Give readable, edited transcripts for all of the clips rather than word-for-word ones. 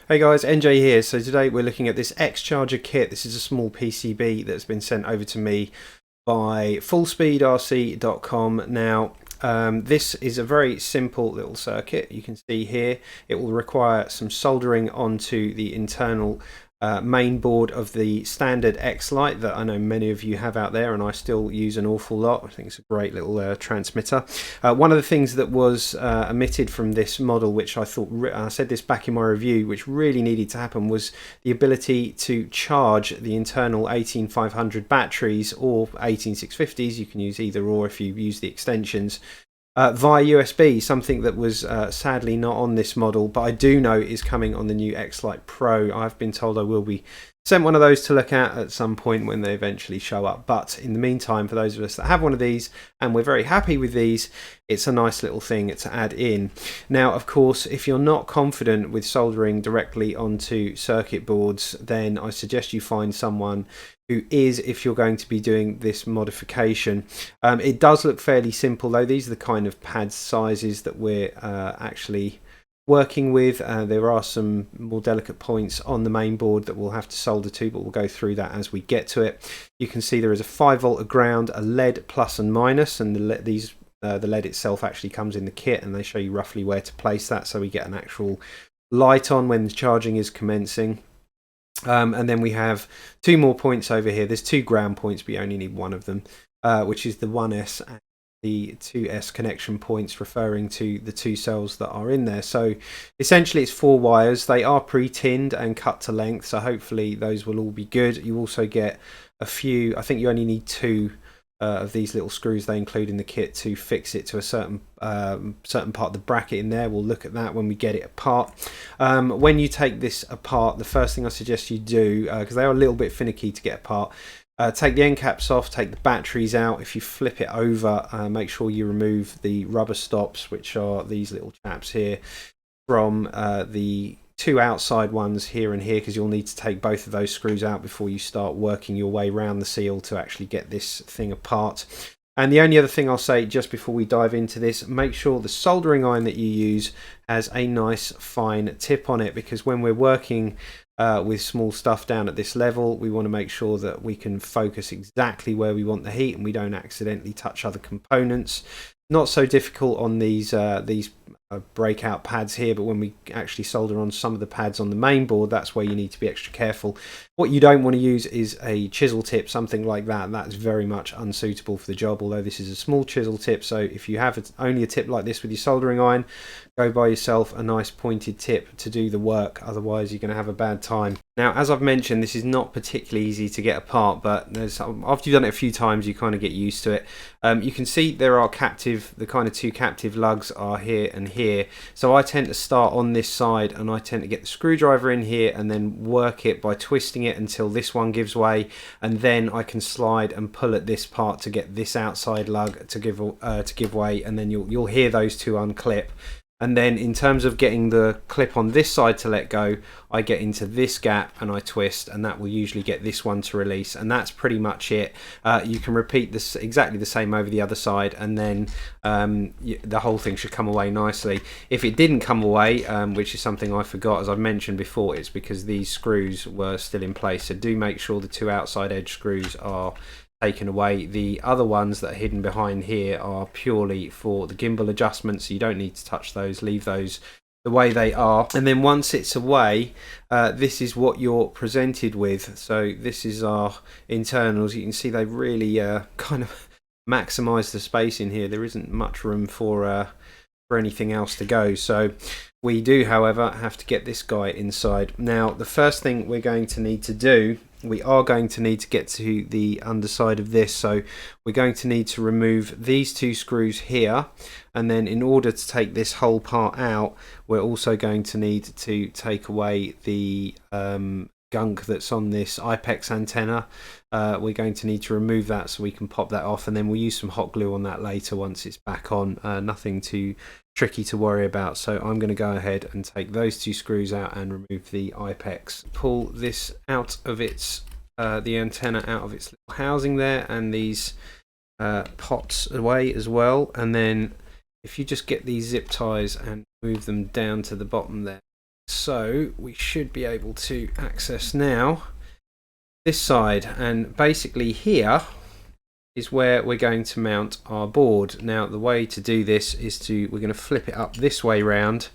Hey guys, NJ here. So today we're looking at this X charger kit. This is a small PCB that's been sent over to me by Fullspeed RC.com. Now, this is a very simple little circuit. You can see here it will require some soldering onto the internal main board of the standard X-lite that I know many of you have out there, and I still use an awful lot. I think it's a great little transmitter. One of the things that was omitted from this model, which I thought, I said this back in my review, which really needed to happen, was the ability to charge the internal 18500 batteries or 18650s. You can use either or if you use the extensions. Via USB, something that was sadly not on this model, but I do know is coming on the new X-lite Pro. I've been told I will be sent one of those to look at some point when they eventually show up. But in the meantime, for those of us that have one of these, and we're very happy with these, it's a nice little thing to add in. Now, of course, if you're not confident with soldering directly onto circuit boards, then I suggest you find someone who is, if you're going to be doing this modification. It does look fairly simple though. These are the kind of pad sizes that we're actually working with. There are some more delicate points on the main board that we'll have to solder to, but we'll go through that as we get to it. You can see there is a 5V, a ground, a lead plus and minus, and the lead itself actually comes in the kit, and they show you roughly where to place that so we get an actual light on when the charging is commencing. And then we have two more points over here. There's two ground points, but you only need one of them, which is the 1S and the 2S connection points, referring to the two cells that are in there. So essentially it's 4 wires. They are pre-tinned and cut to length, so hopefully those will all be good. You also get a few, I think you only need 2 of these little screws they include in the kit to fix it to a certain part of the bracket in there. We'll look at that when we get it apart. When you take this apart, the first thing I suggest you do, because they are a little bit finicky to get apart, take the end caps off, take the batteries out. If you flip it over, make sure you remove the rubber stops, which are these little chaps here, from the 2 outside ones here and here, because you'll need to take both of those screws out before you start working your way around the seal to actually get this thing apart. And the only other thing I'll say just before we dive into this, make sure the soldering iron that you use has a nice fine tip on it, because when we're working with small stuff down at this level, we want to make sure that we can focus exactly where we want the heat and we don't accidentally touch other components. Not so difficult on these breakout pads here, but when we actually solder on some of the pads on the main board, that's where you need to be extra careful. What you don't want to use is a chisel tip, something like that. That's very much unsuitable for the job, although this is a small chisel tip. So if you have only a tip like this with your soldering iron, go buy yourself a nice pointed tip to do the work, otherwise you're going to have a bad time. Now, as I've mentioned, this is not particularly easy to get apart, but after you've done it a few times, you kind of get used to it. You can see there are the kind of 2 captive lugs are here and here. So I tend to start on this side, and I tend to get the screwdriver in here and then work it by twisting it until this one gives way, and then I can slide and pull at this part to get this outside lug to give way, and then you'll hear those 2 unclip. And then in terms of getting the clip on this side to let go, I get into this gap and I twist, and that will usually get this one to release, and that's pretty much it. You can repeat this exactly the same over the other side, and then the whole thing should come away nicely. If it didn't come away, which is something I forgot, as I've mentioned before, it's because these screws were still in place. So do make sure the 2 outside edge screws are taken away. The other ones that are hidden behind here are purely for the gimbal adjustments, so you don't need to touch those. Leave those the way they are, and then once it's away, this is what you're presented with. So this is our internals. You can see they've really kind of maximized the space in here. There isn't much room for anything else to go, so we do, however, have to get this guy inside. Now, the first thing we're going to need to do, we are going to need to get to the underside of this, so we're going to need to remove these 2 screws here, and then in order to take this whole part out, we're also going to need to take away the gunk that's on this IPEX antenna. We're going to need to remove that so we can pop that off, and then we'll use some hot glue on that later once it's back on. Nothing too tricky to worry about. So I'm going to go ahead and take those 2 screws out and remove the IPEX. Pull this out of its the antenna out of its little housing there, and these pots away as well. And then if you just get these zip ties and move them down to the bottom there, So we should be able to access now this side, and basically here is where we're going to mount our board. Now the way to do this is we're going to flip it up this way round,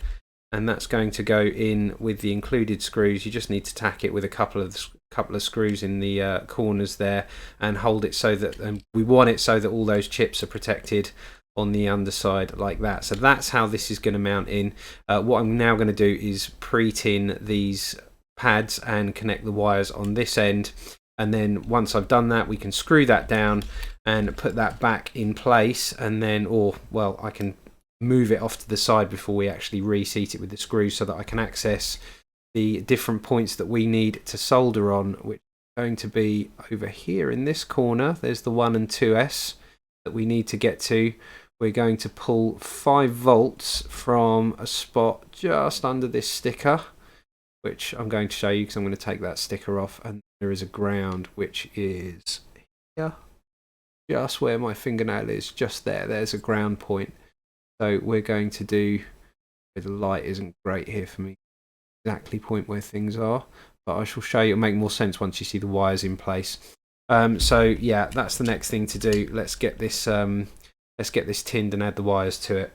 and that's going to go in with the included screws. You just need to tack it with a couple of screws in the corners there and hold it so that, and we want it so that all those chips are protected on the underside like that. So that's how this is going to mount in. What I'm now going to do is pre-tin these pads and connect the wires on this end, and then once I've done that, we can screw that down and put that back in place, and then, or well, I can move it off to the side before we actually reseat it with the screws so that I can access the different points that we need to solder on, which are going to be over here in this corner. There's the 1 and 2S that we need to get to. We're going to pull 5 volts from a spot just under this sticker, which I'm going to show you because I'm going to take that sticker off, and there is a ground which is here, just where my fingernail is, just there. There's a ground point. So we're going to do, the light isn't great here for me, exactly point where things are, but I shall show you. It'll make more sense once you see the wires in place. So yeah, that's the next thing to do. Let's get this tinned and add the wires to it.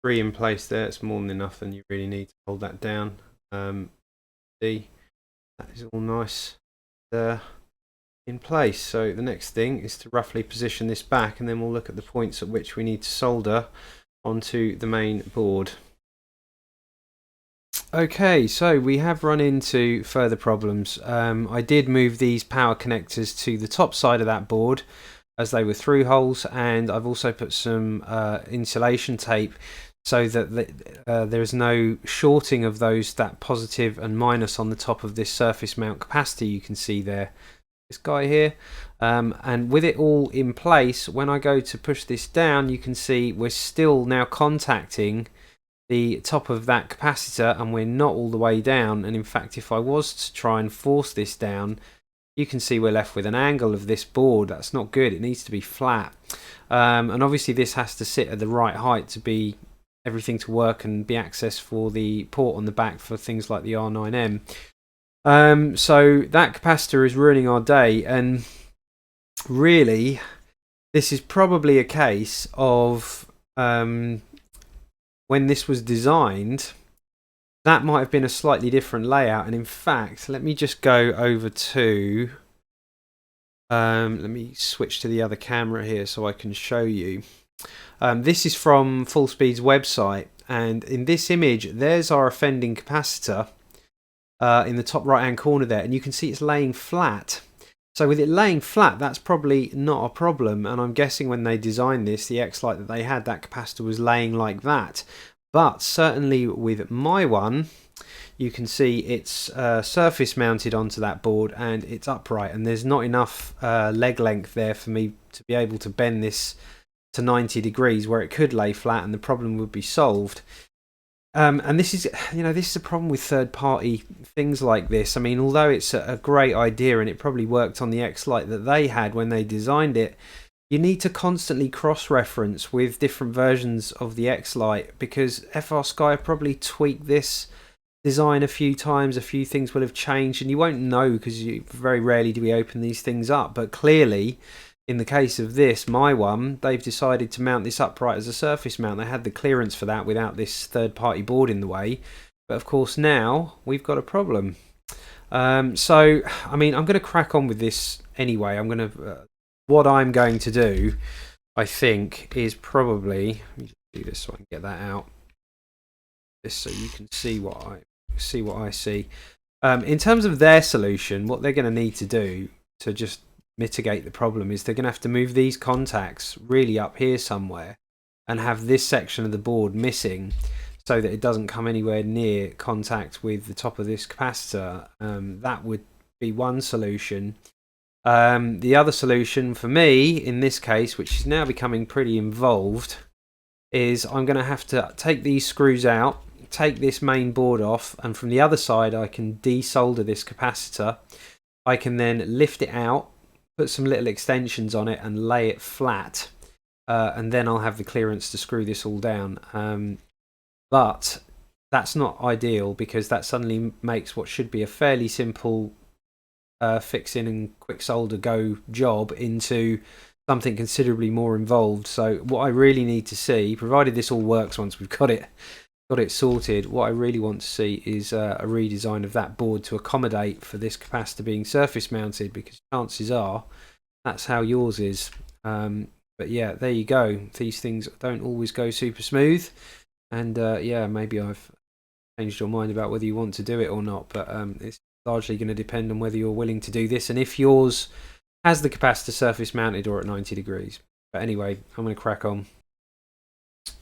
Three in place there, it's more than enough, and you really need to hold that down. See, that is all nice in place. So the next thing is to roughly position this back, and then we'll look at the points at which we need to solder onto the main board. Okay, so we have run into further problems. I did move these power connectors to the top side of that board as they were through holes, and I've also put some insulation tape so that there is no shorting of that positive and minus on the top of this surface mount capacitor you can see there, this guy here. And with it all in place, when I go to push this down, you can see we're still now contacting the top of that capacitor, and we're not all the way down. And in fact, if I was to try and force this down, you can see we're left with an angle of this board. That's not good. It needs to be flat. And obviously this has to sit at the right height to be everything to work and be accessed for the port on the back for things like the R9M. So that capacitor is ruining our day, and really this is probably a case of when this was designed, that might have been a slightly different layout. And in fact, let me just go over to let me switch to the other camera here so I can show you. This is from Fullspeed's website, and in this image there's our offending capacitor in the top right hand corner there, and you can see it's laying flat. So with it laying flat, that's probably not a problem, and I'm guessing when they designed this, the X-lite that they had, that capacitor was laying like that. But certainly with my one, you can see it's surface mounted onto that board, and it's upright, and there's not enough leg length there for me to be able to bend this to 90 degrees where it could lay flat and the problem would be solved. And this is, this is a problem with third-party things like this. I mean, although it's a great idea and it probably worked on the X-lite that they had when they designed it, you need to constantly cross-reference with different versions of the X-lite, because FR Sky probably tweaked this design a few times. A few things will have changed, and you won't know because very rarely do we open these things up. But clearly, in the case of this, my one, they've decided to mount this upright as a surface mount. They had the clearance for that without this third-party board in the way. But of course now we've got a problem. So, I mean, I'm going to crack on with this anyway. What I'm going to do, I think, is probably... Let me just do this so I can get that out. this so you can see what I see. In terms of their solution, what they're going to need to do to just mitigate the problem is they're going to have to move these contacts really up here somewhere and have this section of the board missing so that it doesn't come anywhere near contact with the top of this capacitor. That would be one solution. The other solution for me in this case, which is now becoming pretty involved, is I'm going to have to take these screws out, take this main board off, and from the other side I can desolder this capacitor. I can then lift it out, put some little extensions on it and lay it flat, and then I'll have the clearance to screw this all down. But that's not ideal because that suddenly makes what should be a fairly simple fixing and quick solder go job into something considerably more involved. So what I really need to see, provided this all works once we've got it sorted, what I really want to see is a redesign of that board to accommodate for this capacitor being surface mounted, because chances are that's how yours is. But yeah, there you go. These things don't always go super smooth, and yeah, maybe I've changed your mind about whether you want to do it or not, but it's largely going to depend on whether you're willing to do this and if yours has the capacitor surface mounted or at 90 degrees. But anyway, I'm going to crack on.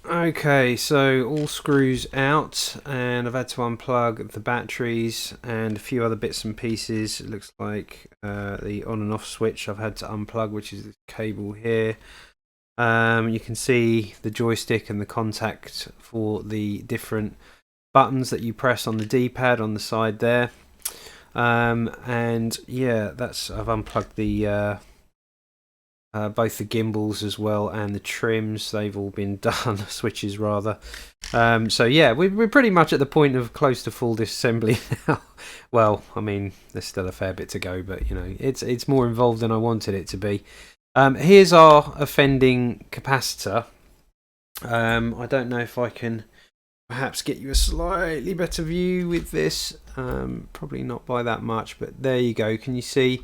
Okay, so all screws out, and I've had to unplug the batteries and a few other bits and pieces. It looks like the on and off switch I've had to unplug, which is this cable here. You can see the joystick and the contact for the different buttons that you press on the D-pad on the side there. And yeah, I've unplugged the both the gimbals as well and the trims. They've all been done, switches rather. So yeah, we're pretty much at the point of close to full disassembly now. Well, I mean, there's still a fair bit to go, but you know, it's more involved than I wanted it to be. Here's our offending capacitor. I don't know if I can perhaps get you a slightly better view with this. Probably not by that much, but there you go. Can you see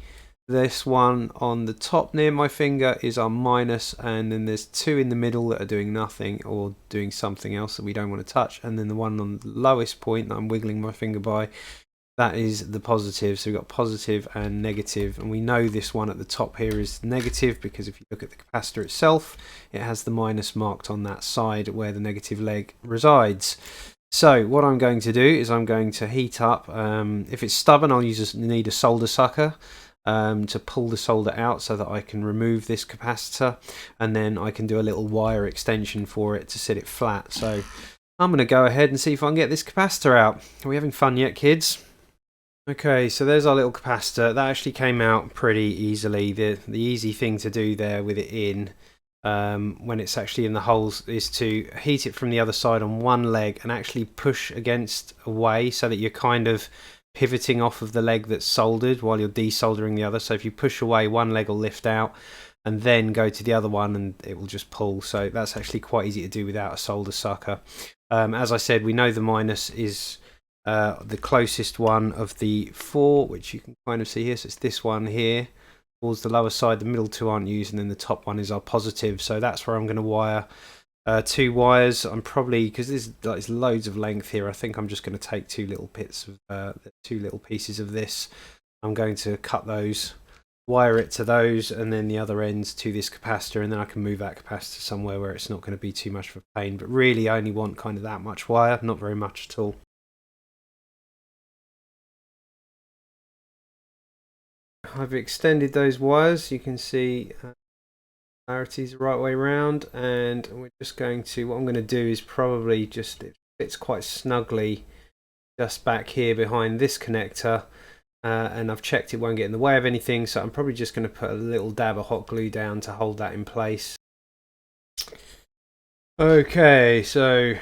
this one on the top near my finger is our minus, and then there's two in the middle that are doing nothing or doing something else that we don't want to touch, and then the one on the lowest point that I'm wiggling my finger by, that is the positive. So we've got positive and negative, and we know this one at the top here is negative because if you look at the capacitor itself, it has the minus marked on that side where the negative leg resides. So what I'm going to do is I'm going to heat up. If it's stubborn, I'll need a solder sucker to pull the solder out so that I can remove this capacitor, and then I can do a little wire extension for it to sit it flat. So I'm going to go ahead and see if I can get this capacitor out. Are we having fun yet, kids? Okay, so there's our little capacitor. That actually came out pretty easily. The easy thing to do there with it in, when it's actually in the holes, is to heat it from the other side on one leg and actually push against away so that you're kind of pivoting off of the leg that's soldered while you're desoldering the other. So if you push away, one leg will lift out and then go to the other one and it will just pull. So that's actually quite easy to do without a solder sucker. As I said, we know the minus is the closest one of the four, which you can kind of see here. So it's this one here towards the lower side. The middle two aren't used, and then the top one is our positive. So that's where I'm going to wire two wires. I'm probably, because there's loads of length here, I think I'm just going to take two little pieces of this. I'm going to cut those, wire it to those, and then the other ends to this capacitor, and then I can move that capacitor somewhere where it's not going to be too much of a pain. But really I only want kind of that much wire, not very much at all. I've extended those wires. You can see polarity's the right way around, and we're just going to, what I'm going to do is probably just, it fits quite snugly just back here behind this connector, and I've checked it won't get in the way of anything, so I'm probably just going to put a little dab of hot glue down to hold that in place. Okay, so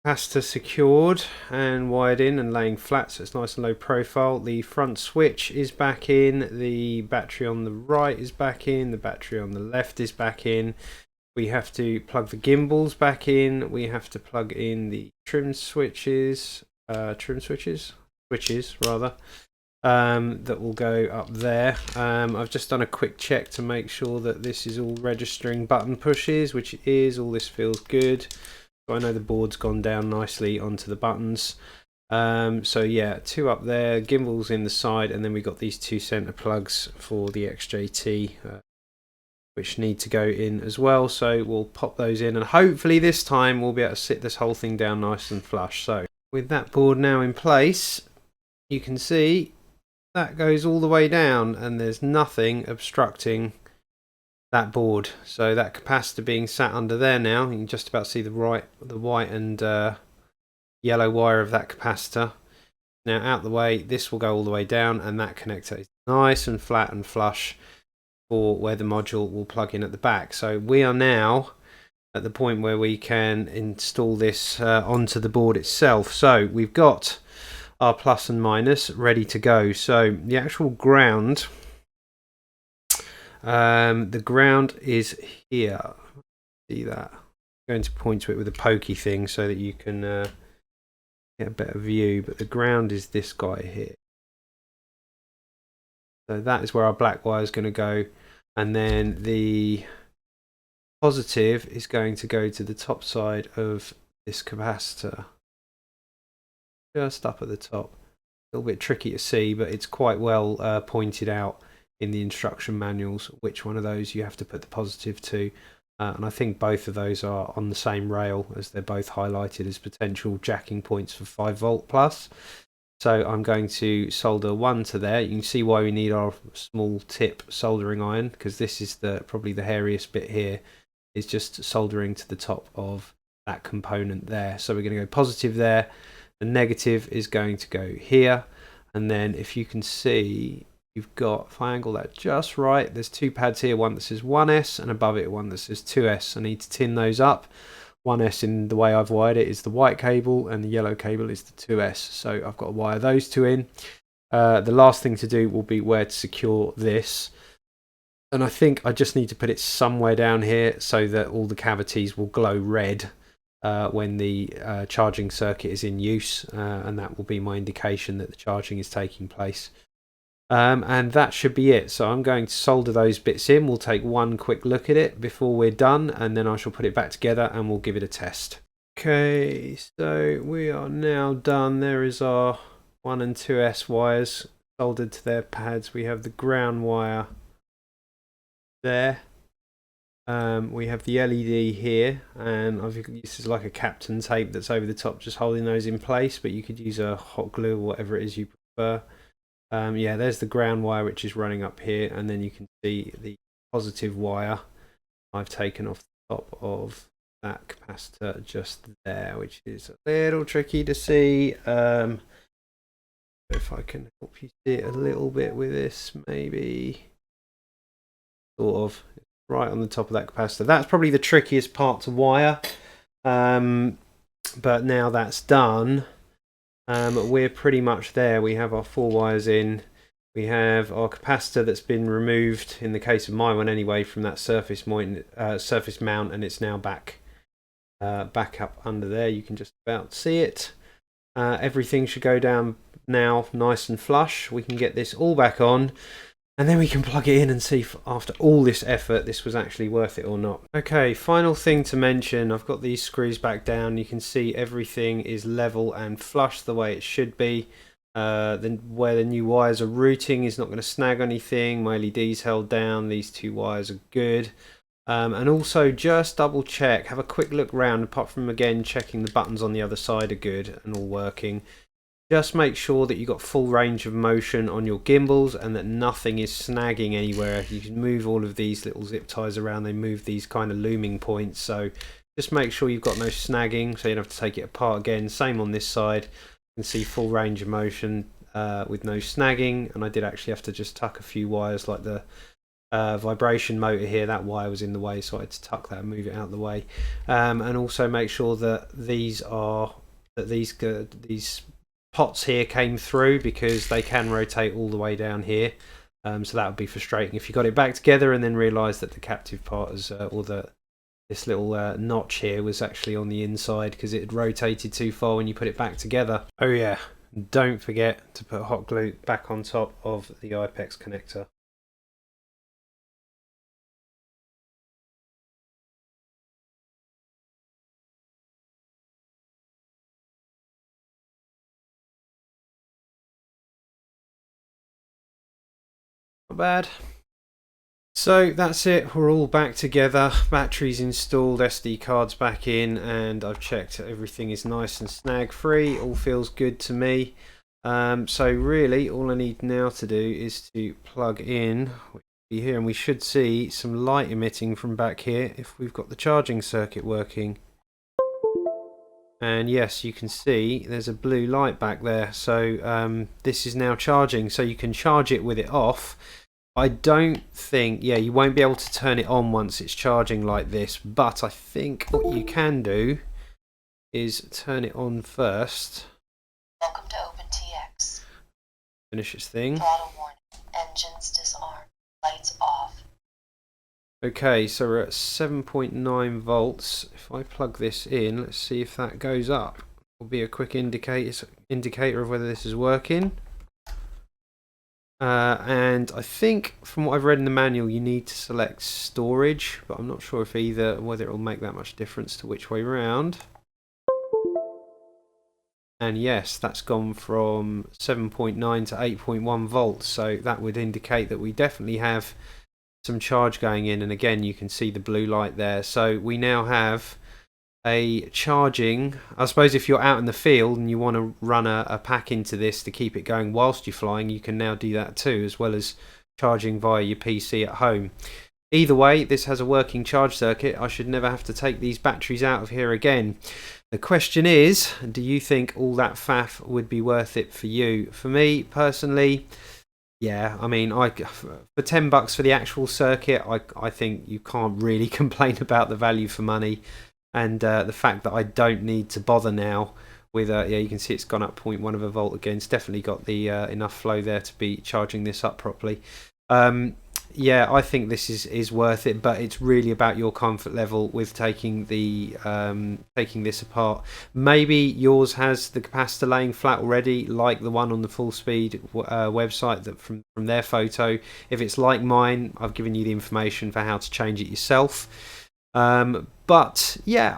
capacitor secured and wired in and laying flat, so it's nice and low profile. The front switch is back in, the battery on the right is back in, the battery on the left is back in. We have to plug the gimbals back in, we have to plug in the switches rather, that will go up there. I've just done a quick check to make sure that this is all registering button pushes, which it is. All this feels good. So I know the board's gone down nicely onto the buttons. So yeah, 2 up there, gimbals in the side, and then we got these 2 center plugs for the XJT, which need to go in as well. So we'll pop those in, and hopefully this time we'll be able to sit this whole thing down nice and flush. So with that board now in place, you can see that goes all the way down, and there's nothing obstructing that board. So that capacitor being sat under there now, you can just about see the white and yellow wire of that capacitor. Now out the way, this will go all the way down, and that connector is nice and flat and flush for where the module will plug in at the back. So we are now at the point where we can install this onto the board itself. So we've got our plus and minus ready to go. So the actual ground, the ground is here. See that? I'm going to point to it with a pokey thing so that you can get a better view, but the ground is this guy here. So that is where our black wire is going to go, and then the positive is going to go to the top side of this capacitor, just up at the top. A little bit tricky to see, but it's quite well pointed out in the instruction manuals which one of those you have to put the positive to. And I think both of those are on the same rail, as they're both highlighted as potential jacking points for 5V plus. So I'm going to solder 1 to there. You can see why we need our small tip soldering iron, because this is probably the hairiest bit here, is just soldering to the top of that component there. So we're going to go positive there. The negative is going to go here. And then if you can see, you've got, if I angle that just right, there's 2 pads here, one that says 1S and above it one that says 2S. I need to tin those up. 1S, in the way I've wired it, is the white cable, and the yellow cable is the 2S. So I've got to wire those 2 in. The last thing to do will be where to secure this. And I think I just need to put it somewhere down here so that all the cavities will glow red when the charging circuit is in use, and that will be my indication that the charging is taking place. And that should be it. So I'm going to solder those bits in. We'll take one quick look at it before we're done, and then I shall put it back together and we'll give it a test. Okay, so we are now done. There is our 1 and 2S wires soldered to their pads. We have the ground wire there. We have the LED here, and this is like a Captain tape that's over the top, just holding those in place, but you could use a hot glue or whatever it is you prefer. Yeah, there's the ground wire which is running up here, and then you can see the positive wire I've taken off the top of that capacitor just there, which is a little tricky to see. If I can help you see it a little bit with this, maybe, sort of right on the top of that capacitor. That's probably the trickiest part to wire, but now that's done, we're pretty much there. We have our 4 wires in. We have our capacitor that's been removed, in the case of my one anyway, from that surface mount, and it's now back up under there. You can just about see it. Everything should go down now nice and flush. We can get this all back on, and then we can plug it in and see if, after all this effort, this was actually worth it or not. Okay, final thing to mention, I've got these screws back down. You can see everything is level and flush the way it should be. Then where the new wires are routing is not going to snag anything. My LED's held down. These 2 wires are good. And also just double check, have a quick look round, apart from again checking the buttons on the other side are good and all working. Just make sure that you've got full range of motion on your gimbals and that nothing is snagging anywhere. You can move all of these little zip ties around, they move these kind of looming points, so just make sure you've got no snagging so you don't have to take it apart again. Same on this side, you can see full range of motion with no snagging, and I did actually have to just tuck a few wires, like the vibration motor here, that wire was in the way, so I had to tuck that and move it out of the way. And also make sure that these pots here came through, because they can rotate all the way down here, so that would be frustrating if you got it back together and then realised that the captive part is, this little notch here was actually on the inside because it had rotated too far when you put it back together. Oh yeah, don't forget to put hot glue back on top of the IPEX connector. bad. So that's it, we're all back together, batteries installed, SD cards back in, and I've checked everything is nice and snag free, all feels good to me. So really all I need now to do is to plug in here, and we should see some light emitting from back here if we've got the charging circuit working. And yes, you can see there's a blue light back there, so this is now charging, so you can charge it with it off. I don't think, yeah, you won't be able to turn it on once it's charging like this, but I think what you can do is turn it on first. Welcome to OpenTX. Finish its thing. Throttle warning. Engines disarmed. Lights off. Okay, so we're at 7.9 volts. If I plug this in, let's see if that goes up. Will be a quick indicator of whether this is working. And I think from what I've read in the manual you need to select storage, but I'm not sure if whether it will make that much difference to which way round. And yes, that's gone from 7.9 to 8.1 volts, so that would indicate that we definitely have some charge going in, and again you can see the blue light there. So we now have a charging, I suppose if you're out in the field and you want to run a pack into this to keep it going whilst you're flying, you can now do that too, as well as charging via your PC at home. Either way, this has a working charge circuit. I should never have to take these batteries out of here again. The question is, do you think all that faff would be worth it for you? For me personally, yeah, I mean, for $10 for the actual circuit, I think you can't really complain about the value for money. And the fact that I don't need to bother now with, yeah, you can see it's gone up 0.1 of a volt again. It's definitely got the enough flow there to be charging this up properly. Yeah, I think this is worth it, but it's really about your comfort level with taking this apart. Maybe yours has the capacitor laying flat already, like the one on the Fullspeed website that from their photo. If it's like mine, I've given you the information for how to change it yourself. But yeah,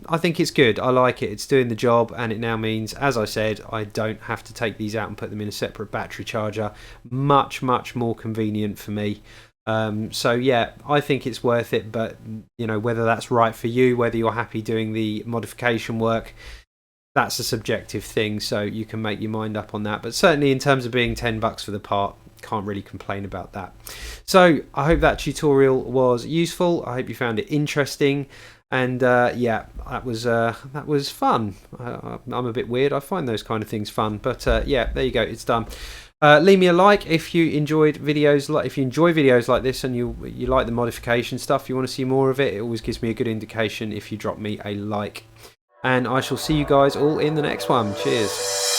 I think it's good. I like it. It's doing the job, and it now means, as I said, I don't have to take these out and put them in a separate battery charger. Much more convenient for me. So yeah, I think it's worth it, but you know, whether that's right for you, whether you're happy doing the modification work, that's a subjective thing, so you can make your mind up on that. But certainly in terms of being $10 for the part, can't really complain about that. So I hope that tutorial was useful. I hope you found it interesting, and yeah, that was fun. I'm a bit weird. I find those kind of things fun, but yeah, there you go, it's done. Leave me a like if you enjoy videos like this and you like the modification stuff. You want to see more of it, it always gives me a good indication if you drop me a like. And I shall see you guys all in the next one. Cheers.